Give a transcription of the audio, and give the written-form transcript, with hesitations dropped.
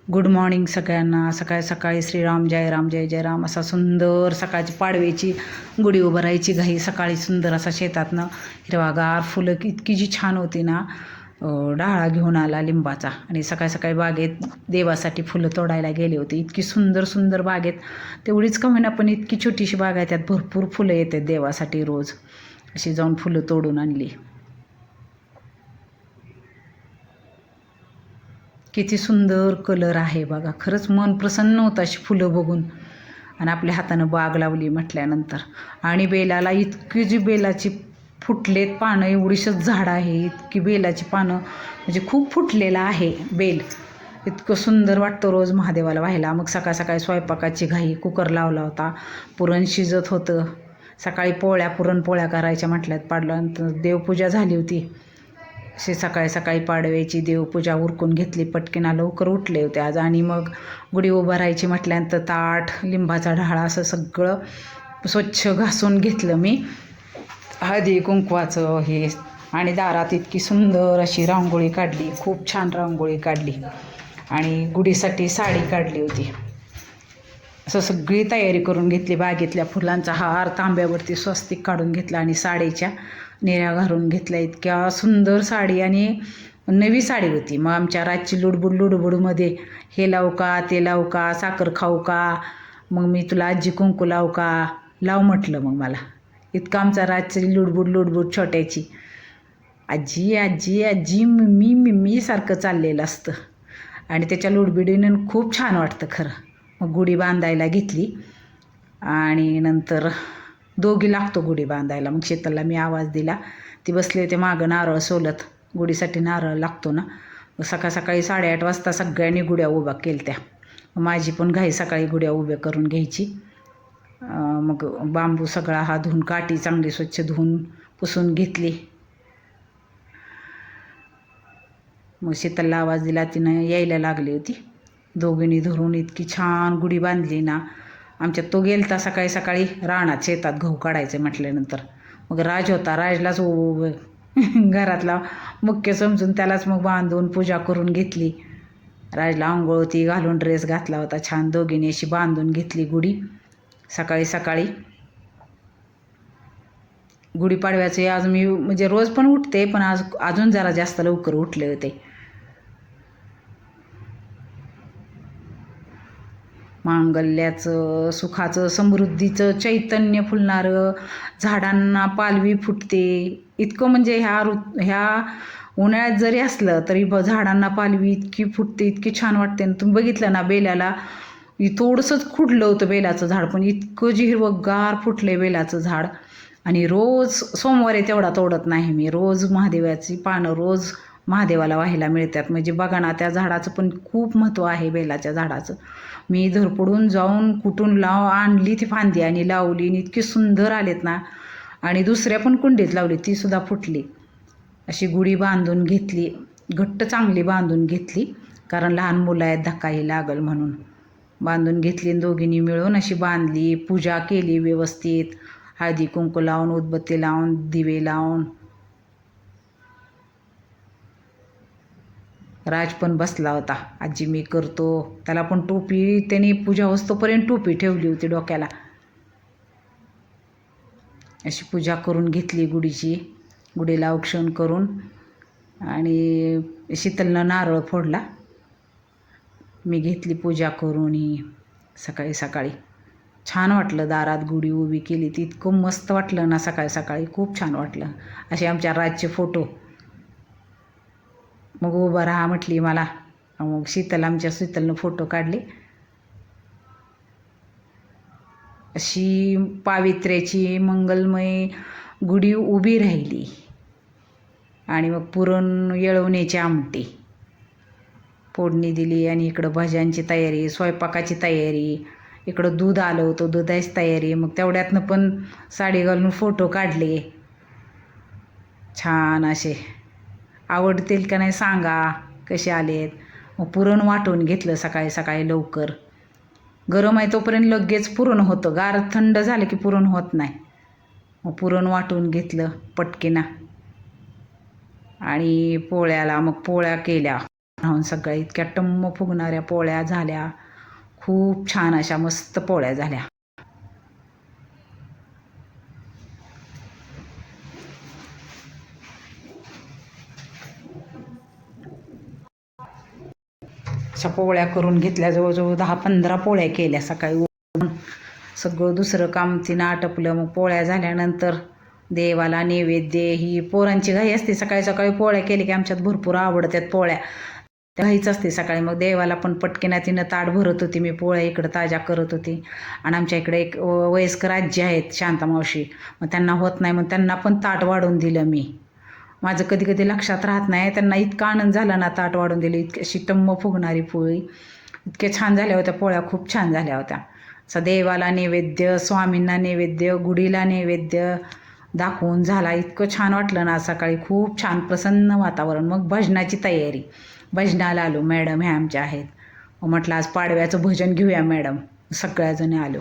Good morning सगळ्यांना. सकाळी सकाळी श्रीराम जय राम जय जय राम असा सुंदर सकाळची पाडव्याची गुढी उभारायची घाई. सकाळी सुंदर असा शेतातनं हिरवागार फुलं इतकी जी छान होती ना. डाळा घेऊन आला लिंबाचा आणि सकाळी सकाळी बागेत देवासाठी फुलं तोडायला गेले होते. इतकी सुंदर सुंदर बागेत, तेवढीच का होईना पण इतकी छोटीशी बाग आहे, त्यात भरपूर फुलं येतात देवासाठी रोज. अशी जाऊन फुलं तोडून आणली. किती सुंदर कलर आहे बघा. खरंच मन प्रसन्न होतं अशी फुलं बघून. आणि आपल्या हातानं बाग लावली म्हटल्यानंतर. आणि बेलाला इतकी जी बेलाची फुटलेत पानं, एवढीशच झाड आहे, इतकी बेलाची पानं म्हणजे खूप फुटलेलं आहे बेल. इतकं सुंदर वाटतं रोज महादेवाला व्हायला. मग सकाळ सकाळी स्वयंपाकाची घाई. कुकर लावला होता, पुरण शिजत होतं. सकाळी पुरणपोळ्या करायच्या म्हटल्यात. पाडल्यानंतर देवपूजा झाली होती. अशी सकाळी सकाळी पाडव्याची देवपूजा उरकून घेतली. पटकीना लवकर उठले होते आज. आणि मग गुढी उभारायची म्हटल्यानंतर ताट, लिंबाचा ढाळा असं सगळं स्वच्छ घासून घेतलं मी. हळदी कुंकवाचं हे. आणि दारात इतकी सुंदर अशी रांगोळी काढली, खूप छान रांगोळी काढली. आणि गुढीसाठी साडी काढली होती. असं सगळी तयारी करून घेतली. बागेतल्या फुलांचा हार, तांब्यावरती स्वस्तिक काढून घेतला आणि साडीच्या निऱ्या घालून घेतल्या. इतक्या सुंदर साडी आणि नवी साडी होती. मग आमच्या रातची लुडबुडमध्ये हे लावू का, ते लावू का, साखर खाऊ का, मग मी तुला आजी कुंकू लावू का, लाव म्हटलं. मग मला इतकं आमचा रातची लुडबुड छोट्याची आजी आजी आजी मिम्मी मिम्मी सारखं चाललेलं असतं. आणि त्याच्या लुडबिडीनं खूप छान वाटतं खरं. मग गुढी बांधायला घेतली आणि नंतर दोघी लागतो गुढी बांधायला. मग शीतलला मी आवाज दिला. ती बसले होते मागं नारळ सोलत. गुढीसाठी नारळ लागतो ना. मग सकाळ सकाळी 8:30 वाजता सगळ्यांनी गुढ्या उभ्या केल्या. माझी पण घाई सकाळी गुढ्या उभ्या करून घ्यायची. मग बांबू सगळा हा धुवून, काठी चांगली स्वच्छ धुवून पुसून घेतली. मग शीतलला आवाज दिला, तिनं यायला लागली होती. दोघींनी धरून इतकी छान गुढी बांधली ना. आमच्यात तो गेलता सकाळी सकाळी रानात शेतात गहू काढायचं म्हटल्यानंतर. मग राज होता. राजलाच घरातला मुख्य समजून त्यालाच मग बांधून पूजा करून घेतली. राजला आंघोळ ती घालून ड्रेस घातला होता छान. दोघींनी अशी बांधून घेतली गुढी सकाळी सकाळी. गुढीपाडव्याचे आज मी म्हणजे रोज पण उठते, पण आज अजून जरा जास्त लवकर उठले होते. मांगल्याचं, सुखाचं, समृद्धीचं चैतन्य फुलणारं, झाडांना पालवी फुटते. इतकं म्हणजे ह्या उन्हाळ्यात जरी असलं तरी झाडांना पालवी इतकी फुटते, इतकी छान वाटते. तुम्ही बघितलं ना बेलाला, थोडंसंच खुडलं होतं बेलाचं झाड, पण इतकं जी हिरवंगार फुटले बेलाचं झाड. आणि रोज सोमवारी तेवढा तोडत नाही मी. रोज महादेवाची पानं रोज महादेवाला व्हायला मिळतात. म्हणजे बघा ना, त्या झाडाचं पण खूप महत्त्व आहे बेलाच्या झाडाचं. मी धरपडून जाऊन कुठून आणली ती फांदी आणि लावली आणि इतकी सुंदर आलेत ना. आणि दुसऱ्या पण कुंडीत लावली, तीसुद्धा फुटली. अशी गुढी बांधून घेतली, घट्ट चांगली बांधून घेतली, कारण लहान मुलं आहेत धक्काही लागल म्हणून. बांधून घेतली दोघींनी मिळून अशी बांधली. पूजा केली व्यवस्थित, हळदी कुंकू लावून, उदबत्ती लावून, दिवे लावून. राज पण बसला होता. आजी मी करतो. त्याला पण टोपी, त्याने पूजा होस्तोपर्यंत टोपी ठेवली होती डोक्याला. अशी पूजा करून घेतली गुढीची. गुढीला औक्षण करून आणि शीतलनं नारळ फोडला. मी घेतली पूजा करून. सकाळी सकाळी छान वाटलं. दारात गुढी उभी केली ती, इतकं मस्त वाटलं ना सकाळी सकाळी, खूप छान वाटलं. असे आमच्या राजचे फोटो. मग उभं राहा म्हटली मला. मग आमच्या शीतलनं फोटो काढले. अशी पावित्र्याची मंगलमय गुढी उभी राहिली. आणि मग पुरण येळवण्याची आमटी फोडणी दिली. आणि इकडं भज्यांची तयारी, स्वयंपाकाची तयारी. इकडं दूध आलं होतं, दुधाची तयारी. मग तेवढ्यातनं पण साडी घालून फोटो काढले छान असे. आवडतील का नाही सांगा कसे आलेत. मग पुरण वाटून घेतलं सकाळी सकाळी लवकर. गरम आहे तोपर्यंत लगेच पुरण होतं, गार थंड झालं की पुरण होत नाही. मग पुरण वाटून घेतलं पटकीना. आणि मग पोळ्या केल्या. राहून सगळ्या इतक्या टम्म फुगणाऱ्या पोळ्या झाल्या. खूप छान अशा मस्त पोळ्या झाल्या. अशा पोळ्या करून घेतल्या. जवळजवळ 10-15 पोळ्या केल्या सकाळी उठून. सगळं दुसरं काम तिनं आटपलं. मग पोळ्या झाल्यानंतर देवाला नैवेद्य, ही पोरांची घाई असते सकाळी सकाळी पोळ्या केली की आमच्यात भरपूर आवडतात पोळ्या. घाईच असते सकाळी. मग देवाला पण पटकीना तिनं ताट भरत होती. मी पोळ्या इकडं ताज्या करत होती. आणि आमच्या इकडे एक वयस्कर आजी आहेत शांतामावशी, मग त्यांना होत नाही, मग त्यांना पण ताट वाढून दिलं मी. माझं कधी कधी लक्षात राहत नाही. त्यांना इतका आनंद झाला ना ताट वाढून दिली. इतकी अशी टम्म फुगणारी पोळी, इतक्या छान झाल्या होत्या पोळ्या, खूप छान झाल्या होत्या. असं देवाला नैवेद्य, स्वामींना नैवेद्य, गुढीला नैवेद्य दाखवून झाला. इतकं छान वाटलं ना सकाळी. खूप छान प्रसन्न वातावरण. मग भजनाची तयारी. भजनाला आलो. मॅडम ह्या आमच्या आहेत. मग म्हटलं आज पाडव्याचं भजन घेऊया मॅडम. सगळ्याजणी आलो.